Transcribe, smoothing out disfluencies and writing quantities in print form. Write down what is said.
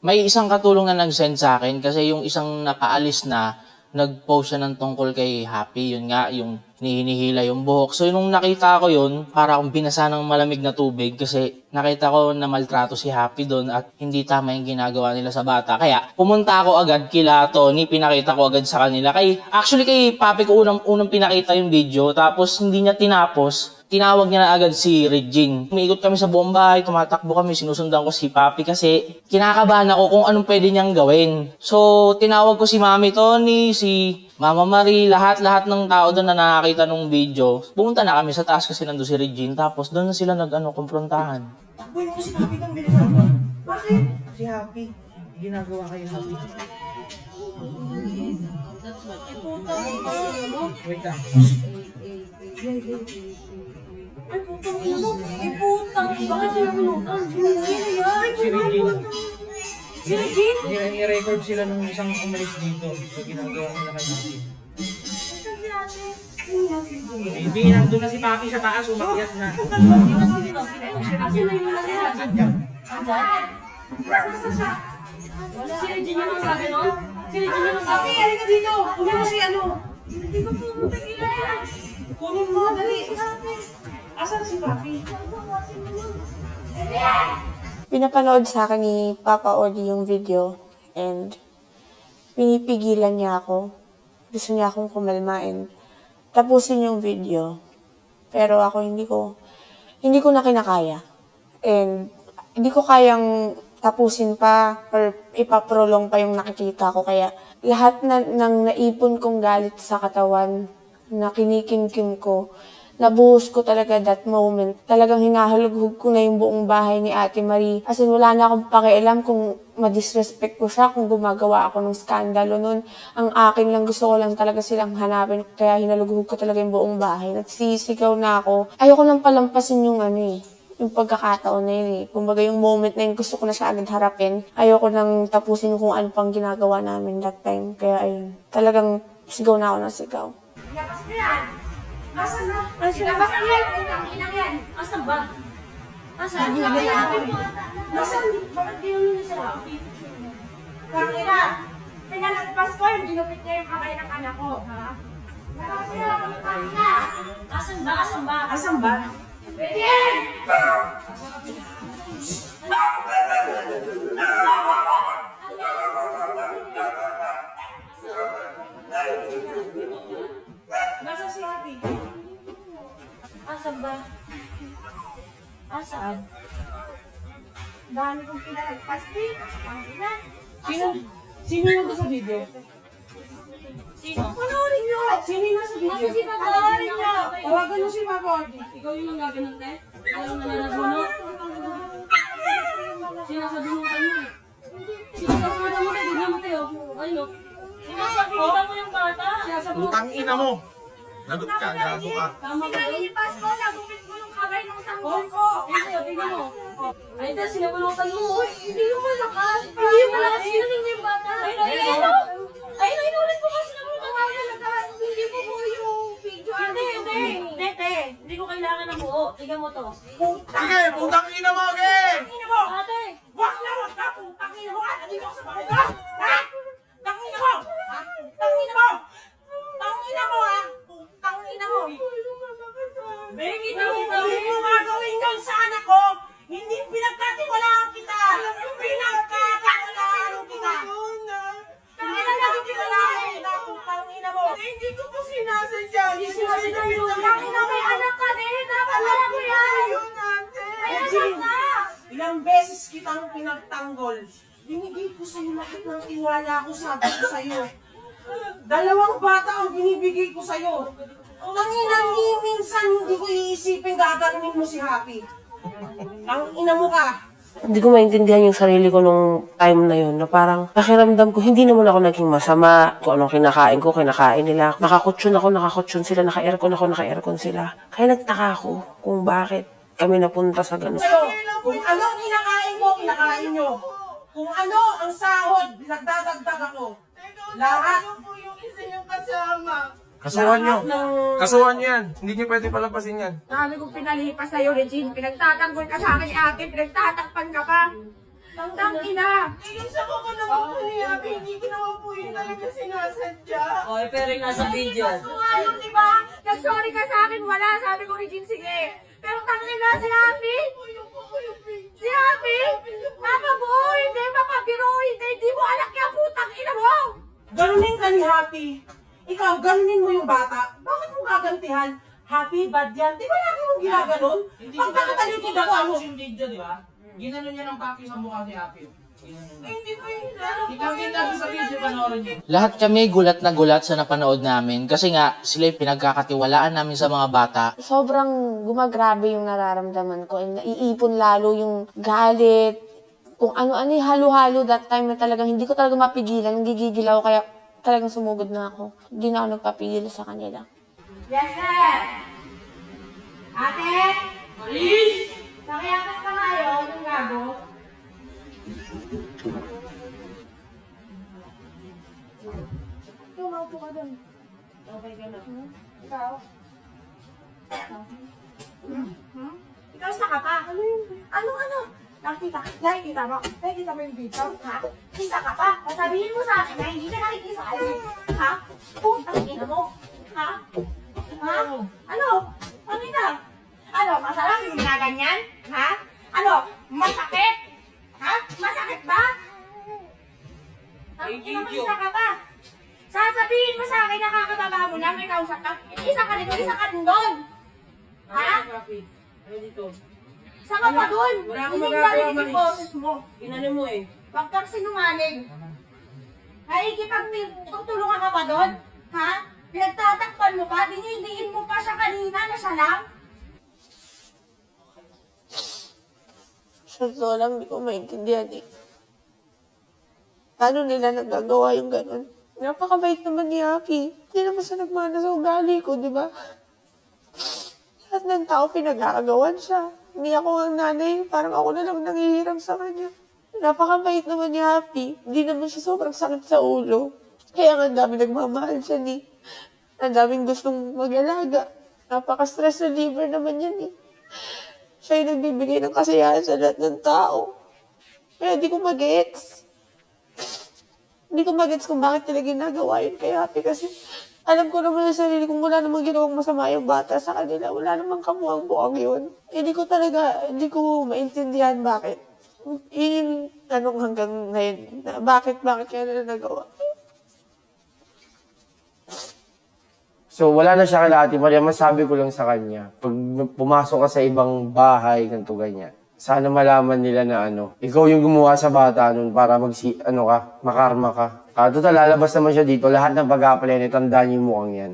May isang katulong na nag-send sa akin kasi yung isang napaalis na, nag-post siya ng tungkol kay Happy. Yun nga, yung hinihila yung buhok. So, nung nakita ko yun, para akong binasa ng malamig na tubig kasi nakita ko na maltrato si Happy doon at hindi tama yung ginagawa nila sa bata. Kaya, pumunta ako agad kila Tony, pinakita ko agad sa kanila. Actually, kay Papi ko unang pinakita yung video, tapos hindi niya tinapos. Tinawag niya na agad si Regine. Umiikot kami sa buong bahay, tumatakbo kami, sinusundan ko si Papi kasi kinakabahan ako kung anong pwede niyang gawin. So, tinawag ko si Mami Tony, si Mama Marie, lahat ng tao doon na nakakita ng video. Pumunta na kami sa taas kasi nandun si Regine, tapos doon na sila kumprontahan. Takboy mo si Happy kang bilisan mo. Bakit? Si Happy. Ginagawa kayo Happy. Wait lang. Ay, putang ina mo. Ay, putang ina. Bakit sila pinutan? Sino yan? Si Regine. Si Regine? I-record sila nung isang umalis dito. So, ginagawa nila kay Happy. Saan si ate? Sino yan si Regine? Baby, nandun na si Papi sa taas. Umakyat na. Sino yung nasa yan? Andyan? Nasa siya? Si Regine yung sabi nun? Si Regine yung sabi? Ate, halika dito. Kunin mo si ano? Hindi ko putang ina yan. Kunin mo, dali. Asan si Papi? Pinapanood sa akin ni Papa Odi yung video and pinipigilan niya ako. Gusto niya akong kumalma and tapusin yung video. Pero ako hindi ko na kinakaya. And hindi ko kayang tapusin pa or ipaprolong pa yung nakikita ko. Kaya lahat ng naipon kong galit sa katawan na kinikimkim ko, nabuhos ko talaga that moment. Talagang hinahulughog ko na yung buong bahay ni Ate Marie. As in, wala na akong pakialam kung madisrespect ko siya, kung gumagawa ako ng skandalo nun. Ang akin lang, gusto ko lang talaga silang hanapin. Kaya hinalughog ko talaga yung buong bahay. Nagsisigaw na ako. Ayoko nang palampasin yung yung pagkakataon na yun eh. Kumbaga yung moment na yun, gusto ko na siya agad harapin. Ayoko nang tapusin kung ano pang ginagawa namin that time. Kaya ayun, talagang sigaw na ako ng sigaw. Labas mo yan! Asan na? Labas mo yan! Inang yan! Asan ba? Asan? Asan? Bakit di mo siya? Kangina, pinalagpas ko yung ginupit niya yung kamay ng anak ko, ha? Asan ba? Asan ba? Asan ba? Bigyan! Nasa si Happy? Asan ba? Asan? Dami kong pinalagpas, Pete. Kangina. Sino yung sa video? Sino? Panoorin niyo! Sino yung nasa video? Asan si Panoorin niyo! Tawagan mo si Papa Odi. Ikaw yung gaganon, te? Ikaw yung nananabunot? Sino sa bunutan mo eh? Sino sa bunutan mo, te? Tignan mo, te, oh. Ayun, oh. Sino sa bunutan mo yung bata? Utang ina mo! Lagot ka, gago ka. Tama ka doon? Nalilipas ko, nagupit ko yung kamay ng sanggol ko. Tignan mo. Ay, te, sinabunutan mo. Hindi yung malakas. Hindi mo lang sinaling mo yung bata. Ay, inulit mo kasi sinabunutan mo. Hindi ko po yung video. Hindi, te. Hindi ko kailangan ng buo. Tignan mo to. Sige, putang ina mo, okay! Tangina mo! Ate! Wag na! Tangina mo! Nandito ako sa bahay ko! Ha? Tangina mo! Ha? Tangina mo! Tangina mo, ha? Tangina mo! Baby, Hindi mo gagawin yun sa anak ko! Hindi pinagkatiwalaan kita! Pinagkatiwalaan kita! Pinagkatiwalaan kita! Tangina mo! Hindi ko po sinasadya! Hindi ko sinasadya! Tangina, may anak ka din! Dapat alam mo yan! May anak ka! Ilang beses kitang pinagtanggol. Binigay ko sa'yo lahat ng tiwala ko, sabi ko sa'yo. 2 bata ang binibigay ko sa'yo. Tangina, minsan hindi ko iisipin gaganunin mo si Happy. Ang ina mo ka. Hindi ko maintindihan yung sarili ko nung time na yun, na parang pakiramdam ko, hindi naman ako naging masama. Kung anong kinakain ko, kinakain nila. Nakakutsyon sila, naka-aircon sila. Kaya nagtaka ako kung bakit kami napunta sa ganun. Sa'yo, kung ano ang kinakain ko, kinakain nyo. Kung ano ang sahod, nagdadagdag ako. Lahat. Kasuhan nyo. Kasuhan nyo yan. Hindi nyo pwede palampasin yan. Dami kong pinalipas sa'yo, Regine. Pinagtatanggol ka sa akin, ate. Pinagtatakpan ka pa. Tang ina! Yung sa ko naman po ni Happy, hindi ko naman po yun talaga sinasadya. Oy, pero yung nasa video. Gusto nga yun, di ba? Nag-sorry ka sa akin, wala. Sabi ko, Regine, sige. Pero tangina si Happy! Si Happy! Mama mo, hindi mapabiro, hindi mo anak yung putang ina mo! Ganunin ka ni Happy. Ikaw, ganunin mo yung bata. Bakit mo gagantihan? Happy, bad yan. Di ba lagi mong ginaganon? Pag nakatalikod ako, ano? yung video, di ba? Ginano niya ng paki sa mukha si Happy. Hindi po yung laro. Kita sa video, panoorin niyo. Lahat kami gulat na gulat sa napanood namin kasi nga sila yung pinagkakatiwalaan namin sa mga bata. Sobrang gumagrabe yung nararamdaman ko and naiipon lalo yung galit, kung ano-ano yung halo-halo that time na talagang hindi ko talaga mapigilan, gigigil ako kaya talagang sumugod na ako. Hindi na ako nagpapigil sa kanila. Yes, sir! Ate! Maris! Nakiyakas ka ngayon, yung gago. Ikaw, maupo ka dun. Okay ka na. Ikaw? Ikaw sa ka pa? Ano yun? Ano? Nakikita mo? Nakikita mo yung video? Ha? Kita ka pa? Sabihin mo sa akin na hindi ka nakikita ka rin. Ha? Putang ina mo. Ha? Ha? Ano? Ano na? Ano? Masarap yung ginaganyan? Ha? Ano? Masakit? Ha? Masakit ba? Ang ina mo, isa ka pa. Sasabihin mo sa akin, nakakataba mo na, may kausap ka. Isa ka rin doon. Ha? Isa ka pa doon. Hindi ka rin yung boses mo. Inano mo eh. Huwag kang sinungaling. Tutulungan ka pa doon? Ha? Pinagtatakpan mo pa? Dinidiin mo pa siya kanina na siya lang? Sa totoo lang, hindi ko maintindihan eh. Paano nila nagagawa yung ganun? Napakabait naman ni Happy. Hindi naman siya nagmana sa ugali ko, di ba? Lahat ng tao pinag-aagawan siya. Hindi ako ang nanay, parang ako na lang nangihiram sa kanya. Napakabait naman ni Happy. Hindi naman siya sobrang sakit sa ulo. Kaya nga ang dami nagmamahal siya ni. Ang daming gustong mag-alaga. Napaka-stress reliever naman yan eh. Siya yung nagbibigay ng kasiyahan sa lahat ng tao. Kaya di ko mag-gets. Hindi ko mag-gets kung bakit nila ginagawa yun kay Happy kasi alam ko naman sa sarili kong wala namang ginawang masama yung bata sa kanila. Wala namang kamuang-buang yun. Hindi ko maintindihan bakit. Yun yung tanong hanggang ngayon. Na bakit kaya nila nagawa? So, wala na siya kay Ate Maria. Masabi ko lang sa kanya, pag pumasok ka sa ibang bahay, ganito ganyan, sana malaman nila na ikaw yung gumawa sa bata nun para makarma ka. Total, lalabas naman siya dito, lahat ng pag-a-apply niya, tandaan yung mukhang yan.